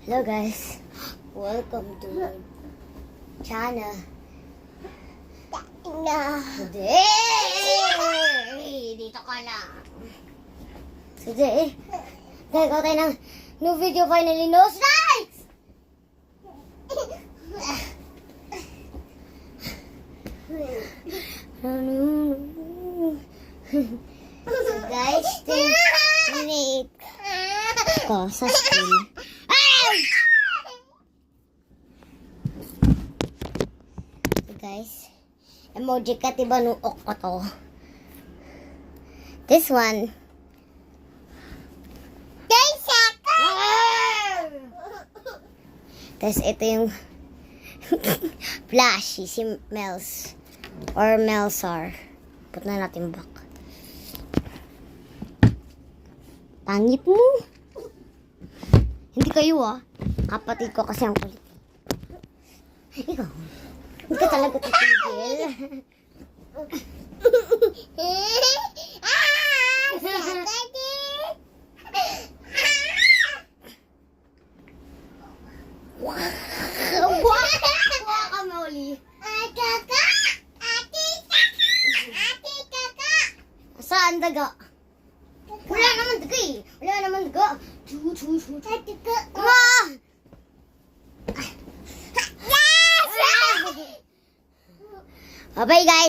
Hello guys, welcome to my channel. Today, dito ka na. Today, gagawa tayo ng new video finally, no strikes! So guys, 10 minutes ko sa school. So guys, emoji ka tiba nuok ko to. This one. Tapos ito yung flashy, si Mels. Or Melsar. Put na natin back. Pangit mo. Hindi kayo kapatid ko kasi ang kulit. Ikaw. Hindi ka talaga titigil. Saan daga? Wala naman daga eh. Wala naman daga. Yes! Bye guys.